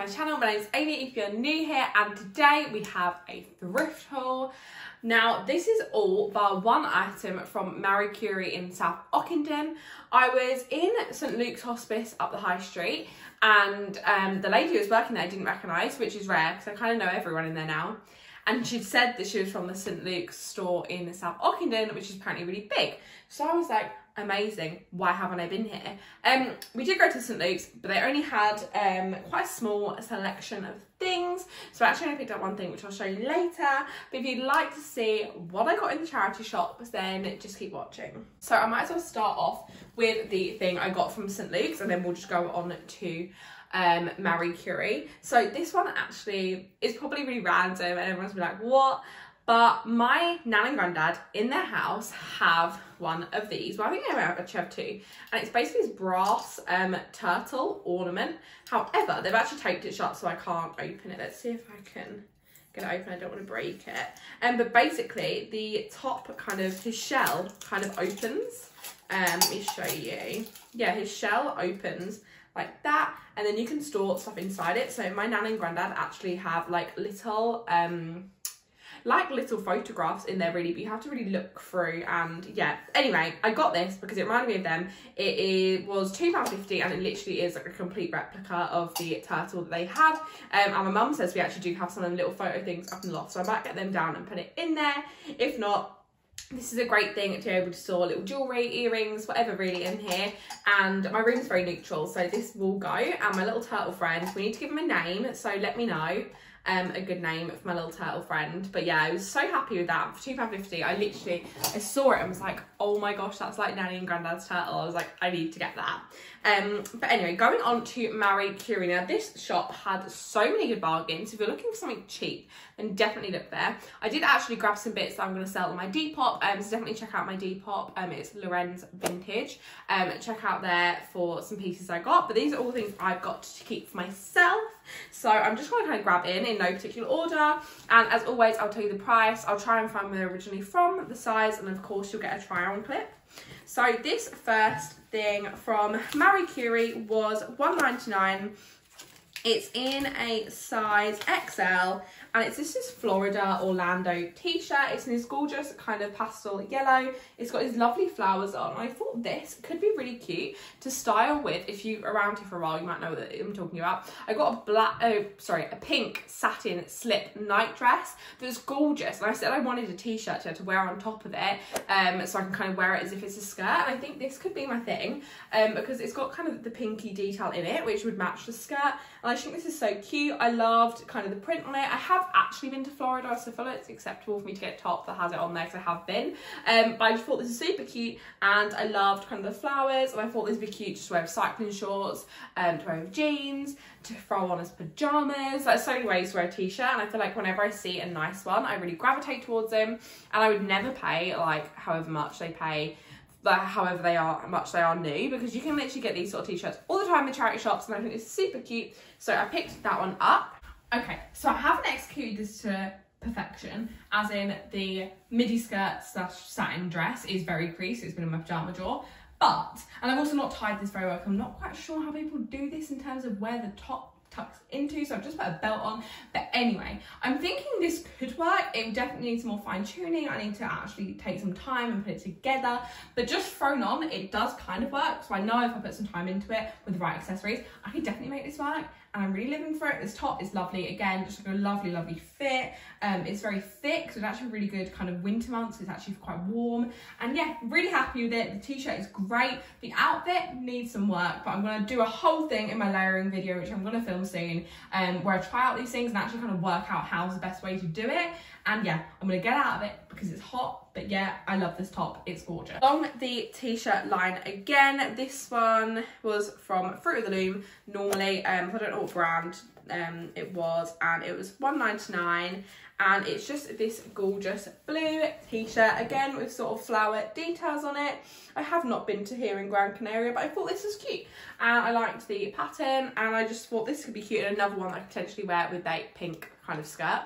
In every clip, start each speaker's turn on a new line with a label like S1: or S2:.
S1: my channel. My name's Amy if you're new here, and today we have a thrift haul. Now this is all bar one item from Marie Curie in South Ockenden. I was in St Luke's Hospice up the high street, and the lady who was working there I didn't recognise, which is rare because I kind of know everyone in there now. And she'd said that she was from the St Luke's store in South Ockenden, which is apparently really big. So I was like, amazing, why haven't I been here? We did go to St Luke's, but they only had quite a small selection of things. So actually I picked up one thing which I'll show you later. But if you'd like to see what I got in the charity shops, then just keep watching. So I might as well start off with the thing I got from St Luke's, and then we'll just go on to Marie Curie. So this one actually is probably really random and everyone's gonna be like, what? But my nan and granddad in their house have one of these. Well, I think they actually have two. And it's basically this brass turtle ornament. However, they've actually taped it shut so I can't open it. Let's see if I can get it open. I don't want to break it. But basically the top kind of, his shell kind of opens. Let me show you. Yeah, his shell opens like that, and then you can store stuff inside it. So my nan and granddad actually have like little photographs in there, really, but you have to really look through. And yeah, anyway, I got this because it reminded me of them. It was £2.50 and it literally is like a complete replica of the turtle that they have. And my mum says we actually do have some of them little photo things up in the loft, so I might get them down and put it in there. If not, this is a great thing to be able to store little jewellery, earrings, whatever really in here. And my room's very neutral, so this will go. And my little turtle friend, we need to give him a name, so let me know a good name for my little turtle friend. But yeah, I was so happy with that. For £2.50, I saw it and was like, oh my gosh, that's like Nanny and Granddad's turtle. I was like, I need to get that. But anyway, going on to Marie Curie. Now this shop had so many good bargains. If you're looking for something cheap, then definitely look there. I did actually grab some bits that I'm going to sell on my Depop, so definitely check out my Depop. It's Lorenz Vintage. Check out there for some pieces I got, but these are all things I've got to keep for myself. So I'm just going to kind of grab in no particular order, and as always I'll tell you the price. I'll try and find where they're originally from, the size, and of course you'll get a try on clip. So this first thing from Marie Curie was £1.99. It's in a size XL, and it's this Florida Orlando t-shirt. It's in this gorgeous kind of pastel yellow. It's got these lovely flowers on. I thought this could be really cute to style with. If you're around here for a while, you might know what I'm talking about. I got a pink satin slip night dress that's gorgeous, and I said I wanted a t-shirt to wear on top of it, so I can kind of wear it as if it's a skirt. And I think this could be my thing, because it's got kind of the pinky detail in it, which would match the skirt. And I think this is so cute. I loved kind of the print on it. I have actually been to Florida, so I feel like it's acceptable for me to get a top that has it on there because I have been. But I just thought this is super cute, and I loved kind of the flowers, and I thought this would be cute just to wear with cycling shorts, to wear with jeans, to throw on as pyjamas. There's so many ways to wear a t-shirt, and I feel like whenever I see a nice one, I really gravitate towards them, and I would never pay like however much they pay, however much they are new, because you can literally get these sort of t-shirts all the time in charity shops, and I think it's super cute. So I picked that one up. Okay, so I haven't executed this to perfection, as in the midi skirt / satin dress is very creased. It's been in my pyjama drawer, and I've also not tied this very well. I'm not quite sure how people do this in terms of where the top tucks into, so I've just put a belt on. But anyway, I'm thinking this could work. It definitely needs some more fine tuning. I need to actually take some time and put it together, but just thrown on, it does kind of work. So I know if I put some time into it with the right accessories, I could definitely make this work, and I'm really living for it. This top is lovely. Again, just like a lovely fit. It's very thick, so it's actually really good kind of winter months. It's actually quite warm, and yeah, really happy with it. The t-shirt is great. The outfit needs some work, but I'm going to do a whole thing in my layering video, which I'm going to film soon, where I try out these things and actually kind of work out how's the best way to do it. And yeah, I'm going to get out of it because it's hot, but yeah, I love this top. It's gorgeous. Along the t-shirt line again, this one was from Fruit of the Loom. Normally, I don't know what brand it was, and it was £1.99, and it's just this gorgeous blue t-shirt, again with sort of flower details on it. I have not been to here in Gran Canaria, but I thought this was cute, and I liked the pattern, and I just thought this could be cute. And another one I could potentially wear with a pink kind of skirt.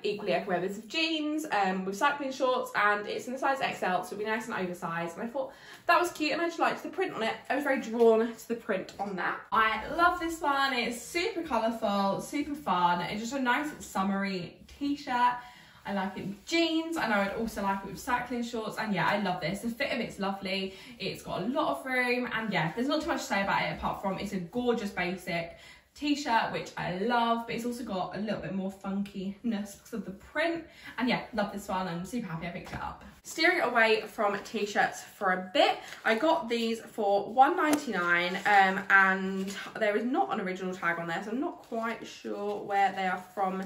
S1: Equally, I can wear this with jeans, with cycling shorts, and it's in the size XL, so it'll be nice and oversized. And I thought that was cute, and I just liked the print on it. I was very drawn to the print on that. I love this one. It's super colourful. colourful, super fun. It's just a nice summery t-shirt. I like it with jeans, and I would also like it with cycling shorts, and yeah, I love this. The fit of it's lovely, it's got a lot of room, and yeah, there's not too much to say about it apart from it's a gorgeous basic t-shirt, which I love, but it's also got a little bit more funkiness because of the print, and yeah, love this one. I'm super happy I picked it up. Steering away from t-shirts for a bit, I got these for $1.99, and there is not an original tag on there, so I'm not quite sure where they are from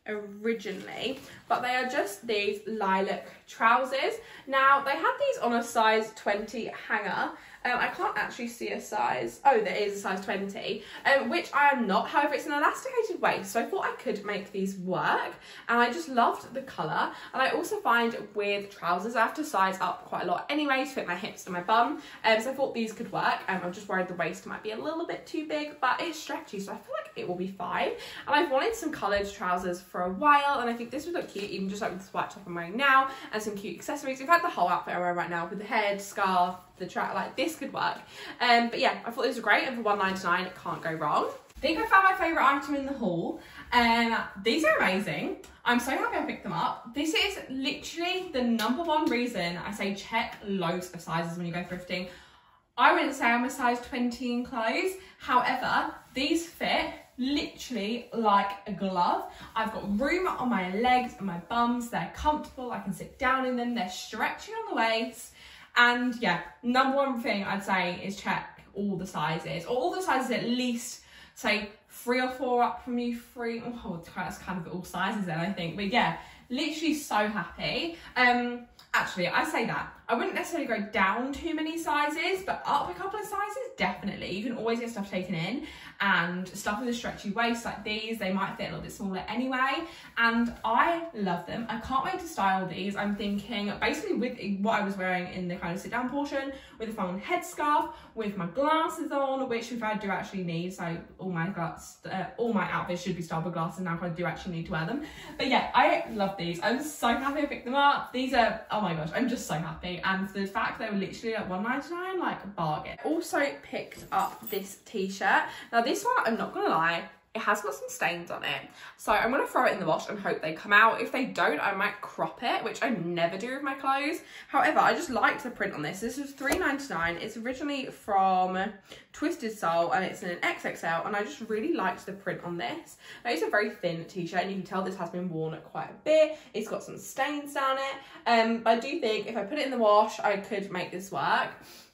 S1: originally, but they are just these lilac trousers. Now, they had these on a size 20 hanger. I can't actually see a size. Oh, there is a size 20, which I am not. However, it's an elasticated waist, so I thought I could make these work, and I just loved the colour. And I also find with trousers, I have to size up quite a lot anyway to fit my hips and my bum, so I thought these could work. I'm just worried the waist might be a little bit too big, but it's stretchy, so I feel like it will be fine. And I've wanted some coloured trousers for a while, and I think this would look cute, even just like with this white top I'm wearing now, and some cute accessories. In fact, the whole outfit I'm wearing right now with the head, scarf, the track, like this could work. But yeah, I thought these were great, and for $1.99 it can't go wrong. I think I found my favourite item in the haul. These are amazing. I'm so happy I picked them up. This is literally the #1 reason I say check loads of sizes when you go thrifting. I wouldn't say I'm a size 20 in clothes. However, these fit literally like a glove. I've got room on my legs and my bums. They're comfortable. I can sit down in them. They're stretchy on the waist. And yeah, #1 thing I'd say is check all the sizes, or all the sizes at least, say 3 or 4 up from you, 3. Oh, that's kind of all sizes then, I think. But yeah, literally so happy. Actually, I say that. I wouldn't necessarily go down too many sizes, but up a couple of sizes, definitely. You can always get stuff taken in, and stuff with a stretchy waist like these, they might fit a little bit smaller anyway, and I love them. I can't wait to style these. I'm thinking basically with what I was wearing in the kind of sit down portion, with a fun headscarf, with my glasses on, which I do actually need, so all my outfits should be styled with glasses now, because I do actually need to wear them. But yeah, I love these. I'm so happy I picked them up. These are, oh my gosh, I'm just so happy. And the fact they were literally at $1.99, like a bargain. Also picked up this t-shirt. Now this one, I'm not gonna lie, it has got some stains on it, so I'm gonna throw it in the wash and hope they come out. If they don't, I might crop it, which I never do with my clothes. However, I just liked the print on this. This is $3.99. It's originally from Twisted Soul, and it's in an XXL, and I just really liked the print on this. Now, it's a very thin t-shirt, and you can tell this has been worn quite a bit. It's got some stains down it, but I do think if I put it in the wash, I could make this work.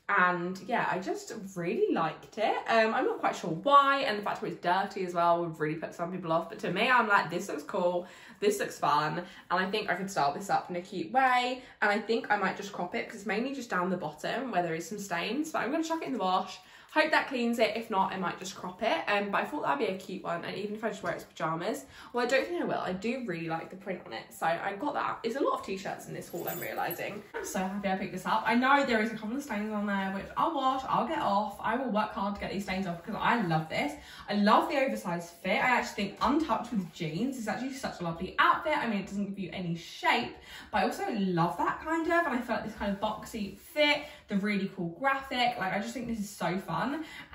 S1: And yeah, I just really liked it. I'm not quite sure why, and the fact that it's dirty as well would really put some people off, but to me, I'm like, this looks cool, this looks fun, and I think I could style this up in a cute way. And I think I might just crop it, because it's mainly just down the bottom where there is some stains, but I'm going to chuck it in the wash. Hope that cleans it. If not, I might just crop it. But I thought that'd be a cute one, and even if I just wear it as pyjamas, well, I don't think I will. I do really like the print on it, so I got that. It's a lot of t-shirts in this haul, I'm realising. I'm so happy I picked this up. I know there is a couple of stains on there, which I'll wash, I'll get off. I will work hard to get these stains off, because I love this. I love the oversized fit. I actually think untucked with jeans is actually such a lovely outfit. I mean, it doesn't give you any shape, but I also love that kind of, and I feel like this kind of boxy fit, the really cool graphic, like I just think this is so fun.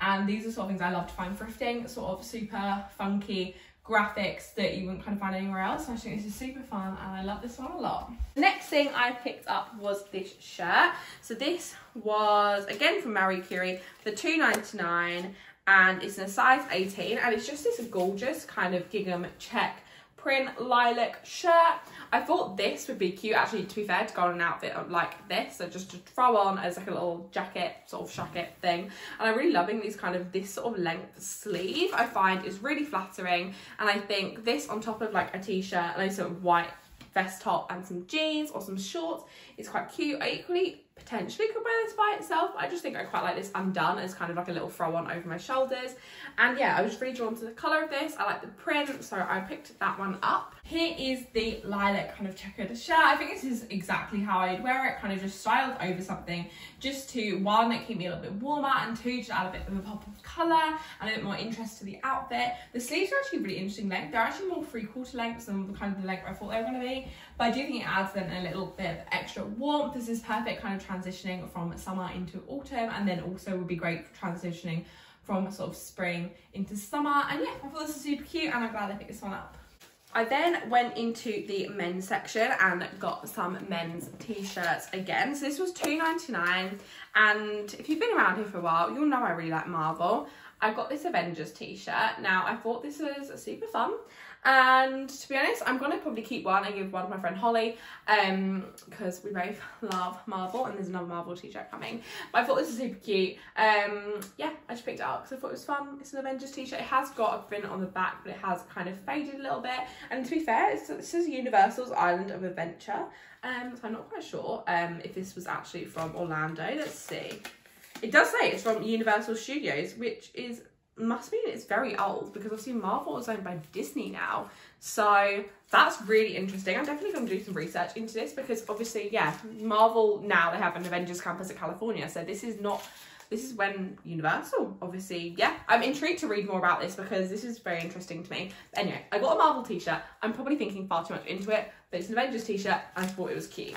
S1: And these are sort of things I love to find thrifting, sort of super funky graphics that you wouldn't kind of find anywhere else. So I think this is super fun, and I love this one a lot. The next thing I picked up was this shirt. So this was again from Marie Curie for $2.99, and it's in a size 18, and it's just this gorgeous kind of gingham check print lilac shirt. I thought this would be cute, actually, to be fair, to go on an outfit like this, so just to throw on as like a little jacket, sort of shacket thing. And I'm really loving these kind of, this sort of length sleeve, I find is really flattering. And I think this on top of like a t-shirt and a sort of white vest top and some jeans or some shorts is quite cute. I equally potentially could wear this by itself. I just think I quite like this undone as kind of like a little throw on over my shoulders. And yeah, I was just really drawn to the colour of this. I like the print, so I picked that one up. Here is the lilac kind of checkered shirt. I think this is exactly how I'd wear it, kind of just styled over something, just to, one, keep me a little bit warmer, and two, just add a bit of a pop of colour and a bit more interest to the outfit. The sleeves are actually really interesting length. They're actually more 3/4 lengths than the kind of the length I thought they were going to be, but I do think it adds then a little bit of extra warmth. This is perfect kind of transitioning from summer into autumn, and then also would be great for transitioning from sort of spring into summer. And yeah, I thought this was super cute and I'm glad I picked this one up. I then went into the men's section and got some men's t-shirts again. So this was $2.99, and if you've been around here for a while, you'll know I really like Marvel. I got this Avengers t-shirt. Now, I thought this was super fun, and to be honest, I'm going to probably keep one and give one to my friend Holly, because we both love Marvel, and there's another Marvel t-shirt coming. But I thought this was super cute. Yeah, I just picked it up because I thought it was fun. It's an Avengers t-shirt. It has got a print on the back, but it has kind of faded a little bit. And to be fair, this is Universal's Island of Adventure. So I'm not quite sure if this was actually from Orlando. Let's see. It does say it's from Universal Studios, which must mean it's very old, because obviously Marvel is owned by Disney now. So that's really interesting. I'm definitely going to do some research into this, because obviously, yeah, Marvel now, they have an Avengers campus at California. So this is when Universal, obviously, yeah. I'm intrigued to read more about this because this is very interesting to me. But anyway, I got a Marvel t-shirt. I'm probably thinking far too much into it, but it's an Avengers t-shirt and I thought it was cute.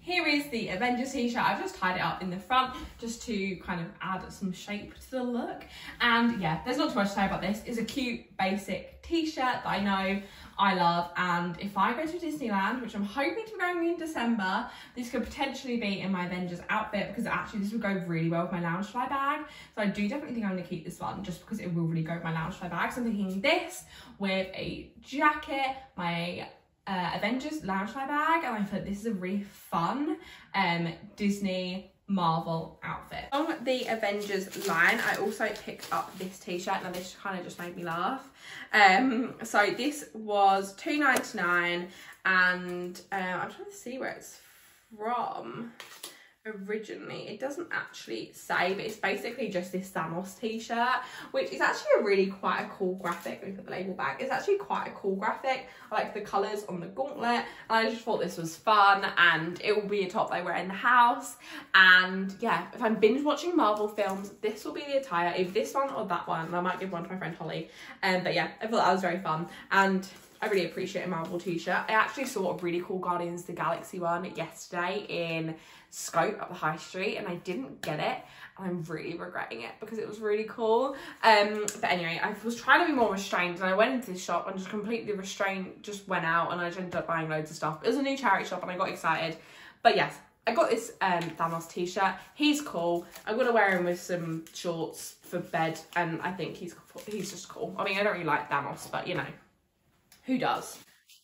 S1: Here is the Avengers t-shirt. I've just tied it up in the front just to kind of add some shape to the look. And yeah, there's not too much to say about this. It's a cute, basic t-shirt that I know I love. And if I go to Disneyland, which I'm hoping to be going in December, this could potentially be in my Avengers outfit, because actually this would go really well with my Loungefly bag. So I do definitely think I'm going to keep this one just because it will really go with my Loungefly bag. So I'm thinking this with a jacket, my Avengers Loungefly bag, and I thought this is a really fun Disney Marvel outfit. On the Avengers line, I also picked up this t-shirt. Now this kind of just made me laugh. So this was $2.99, and I'm trying to see where it's from. Originally, it doesn't actually say, but it's basically just this Thanos t-shirt, which is actually a really quite a cool graphic. Let me put the label back. It's actually quite a cool graphic. I like the colours on the gauntlet, and I just thought this was fun, and it will be a top I wear in the house. And yeah, if I'm binge watching Marvel films, this will be the attire, either this one or that one, and I might give one to my friend Holly. But yeah, I thought that was very fun, and I really appreciate a Marvel t-shirt. I actually saw a really cool Guardians of the Galaxy one yesterday in Scope at the High Street, and I didn't get it, and I'm really regretting it because it was really cool. But anyway, I was trying to be more restrained, and I went into this shop and just completely restrained, just went out, and I just ended up buying loads of stuff. It was a new charity shop and I got excited. But yes, I got this Thanos t-shirt. He's cool. I'm gonna wear him with some shorts for bed, and I think he's just cool. I mean, I don't really like Thanos, but you know, who does?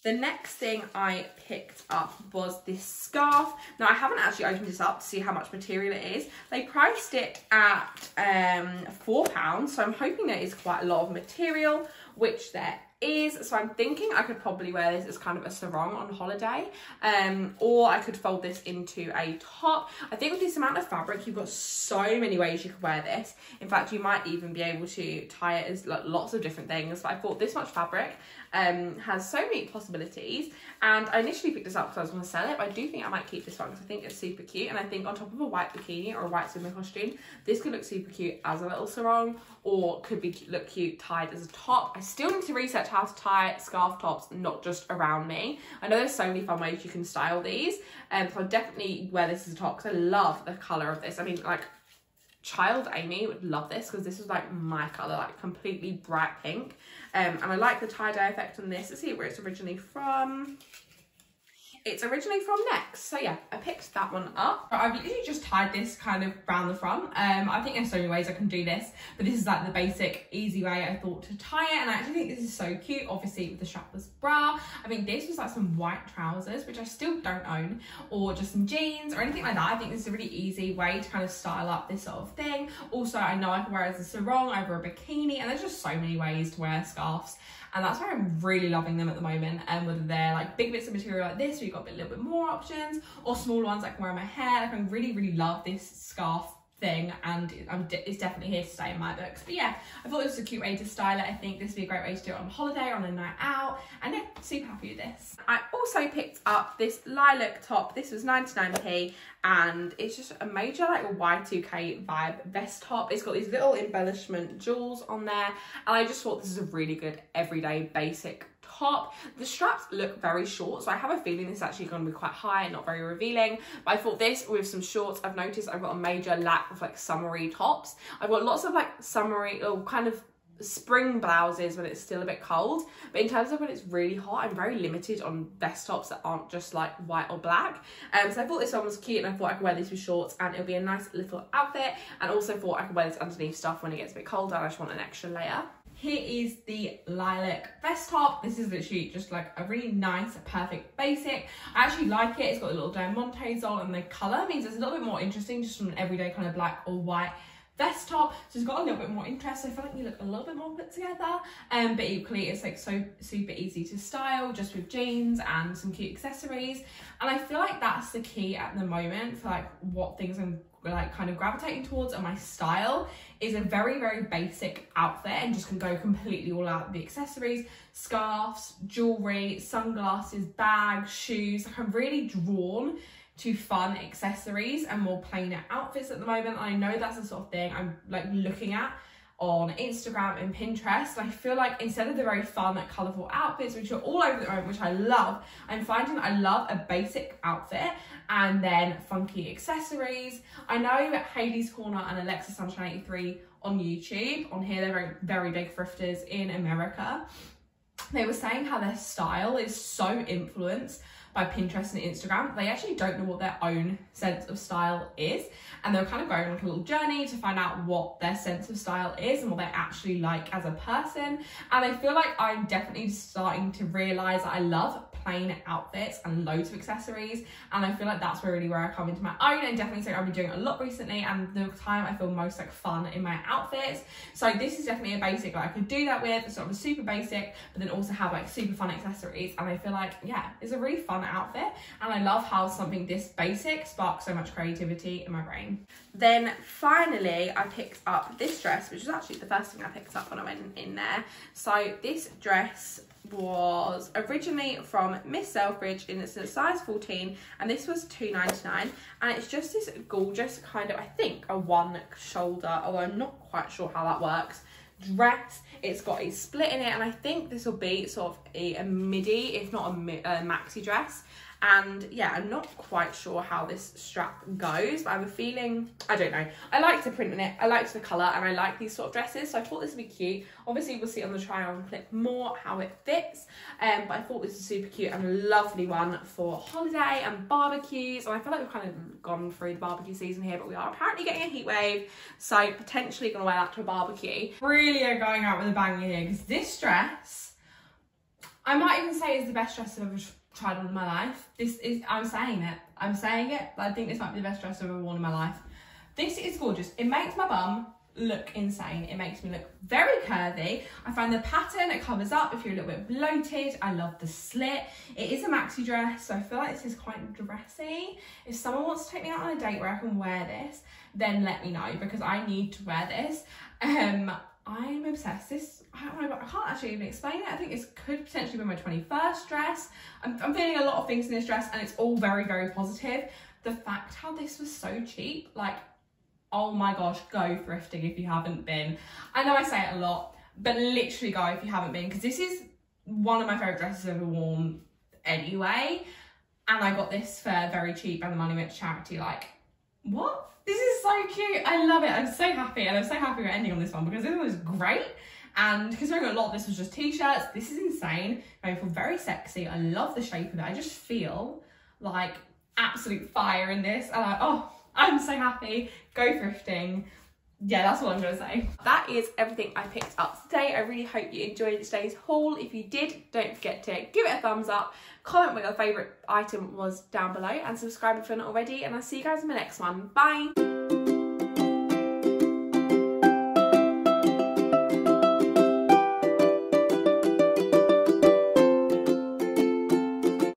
S1: The next thing I picked up was this scarf. Now, I haven't actually opened this up to see how much material it is. They priced it at £4, so I'm hoping there is quite a lot of material, which there is. So I'm thinking I could probably wear this as kind of a sarong on holiday, or I could fold this into a top. I think with this amount of fabric, you've got so many ways you could wear this. In fact, you might even be able to tie it as lots of different things. But I thought this much fabric has so many possibilities, and I initially picked this up because I was going to sell it, but I do think I might keep this one because I think it's super cute, and I think on top of a white bikini or a white swimming costume, this could look super cute as a little sarong, or could look cute tied as a top. I still need to research how to tie scarf tops, not just around me. I know there's so many fun ways you can style these, so I'll definitely wear this as a top because I love the colour of this. I mean, like, child Amy would love this because this was like my colour, like completely bright pink. And I like the tie-dye effect on this. Let's see where it's originally from. It's originally from Next. So yeah, I picked that one up. I've literally just tied this kind of around the front. I think there's so many ways I can do this, but this is like the basic, easy way I thought to tie it. And I actually think this is so cute, obviously with the strapless bra. I think this was like some white trousers, which I still don't own, or just some jeans or anything like that. I think this is a really easy way to kind of style up this sort of thing. Also, I know I can wear it as a sarong over a bikini, and there's just so many ways to wear scarves. And that's why I'm really loving them at the moment. And whether they're like big bits of material like this, where you've got a little bit more options, or small ones I can wear in my hair. Like, I really, really love this scarf thing, and it's definitely here to stay in my books. But yeah, I thought this was a cute way to style it. I think this would be a great way to do it on holiday or on a night out, and yeah, super happy with this. I also picked up this lilac top. This was 99p, and it's just a major like Y2K vibe vest top. It's got these little embellishment jewels on there, and I just thought this is a really good everyday basic top. The straps look very short, so I have a feeling this is actually going to be quite high and not very revealing. But I thought this with some shorts, I've noticed I've got a major lack of like summery tops. I've got lots of like summery or kind of spring blouses when it's still a bit cold, but in terms of when it's really hot, I'm very limited on vest tops that aren't just like white or black. So I thought this one was cute, and I thought I could wear these with shorts and it'll be a nice little outfit, and also thought I could wear this underneath stuff when it gets a bit colder and I just want an extra layer. Here is the Lilac Vest top. This is literally just like a really nice, perfect basic. I actually like it. It's got a little diamantes on, and the colour means it's a little bit more interesting just from an everyday kind of black or white vest top, so it's got a little bit more interest. So I feel like you look a little bit more put together, but equally it's like so super easy to style just with jeans and some cute accessories. And I feel like that's the key at the moment for like what things I'm like kind of gravitating towards, and my style is a very, very basic outfit and just can go completely all out with the accessories, scarves, jewelry, sunglasses, bags, shoes. Like I'm really drawn to fun accessories and more plainer outfits at the moment. I know that's the sort of thing I'm like looking at on Instagram and Pinterest. And I feel like instead of the very fun, like colourful outfits, which are all over the moment, which I love, I'm finding I love a basic outfit and then funky accessories. I know Hayley's Corner and Alexa Sunshine 83 on YouTube, on here, they're very, very big thrifters in America. They were saying how their style is so influenced by Pinterest and Instagram. They actually don't know what their own sense of style is, and they're kind of going on like a little journey to find out what their sense of style is and what they actually like as a person. And I feel like I'm definitely starting to realise that I love plain outfits and loads of accessories, and I feel like that's really where I come into my own, and definitely something I've been doing a lot recently, and the time I feel most like fun in my outfits. So this is definitely a basic that I could do that with, sort of a super basic, but then also have like super fun accessories. And I feel like, yeah, it's a really fun outfit, and I love how something this basic sparks so much creativity in my brain. Then finally I picked up this dress, which was actually the first thing I picked up when I went in there. So this dress was originally from Miss Selfridge in it's a size 14, and this was $2.99, and it's just this gorgeous kind of, I think, a one shoulder, although I'm not quite sure how that works, dress. It's got a split in it, and I think this will be sort of a midi, if not a maxi dress. And yeah, I'm not quite sure how this strap goes, but I have a feeling, I don't know. I liked the print in it, I liked the colour, and I like these sort of dresses, so I thought this would be cute. Obviously, we'll see on the try on clip more how it fits, but I thought this was super cute and a lovely one for holiday and barbecues. And I feel like we've kind of gone through the barbecue season here, but we are apparently getting a heat wave, so potentially going to wear that to a barbecue. Really are going out with a bang here, because this dress, I might even say is the best dress I've ever tried on in my life. This is, I'm saying it, I think this might be the best dress I've ever worn in my life. This is gorgeous. It makes my bum look insane. It makes me look very curvy. I find the pattern, it covers up if you're a little bit bloated. I love the slit. It is a maxi dress, so I feel like this is quite dressy. If someone wants to take me out on a date where I can wear this, then let me know, because I need to wear this. I'm obsessed. This, I can't actually even explain it. I think this could potentially be my 21st dress. I'm feeling a lot of things in this dress, and it's all very, very positive. The fact how this was so cheap, like, oh my gosh, go thrifting if you haven't been. I know I say it a lot, but literally go if you haven't been, because this is one of my favourite dresses I've ever worn anyway. And I got this for very cheap, and the money went to charity. Like, what? This is so cute. I love it. I'm so happy, and I'm so happy we're ending on this one, because this one was great. And considering a lot of this was just t-shirts, this is insane. I feel very sexy. I love the shape of it. I just feel like absolute fire in this. And I'm so happy. Go thrifting. Yeah, that's what I'm gonna say. That is everything I picked up today. I really hope you enjoyed today's haul. If you did, don't forget to give it a thumbs up, comment what your favourite item was down below, and subscribe if you're not already, and I'll see you guys in the next one. Bye!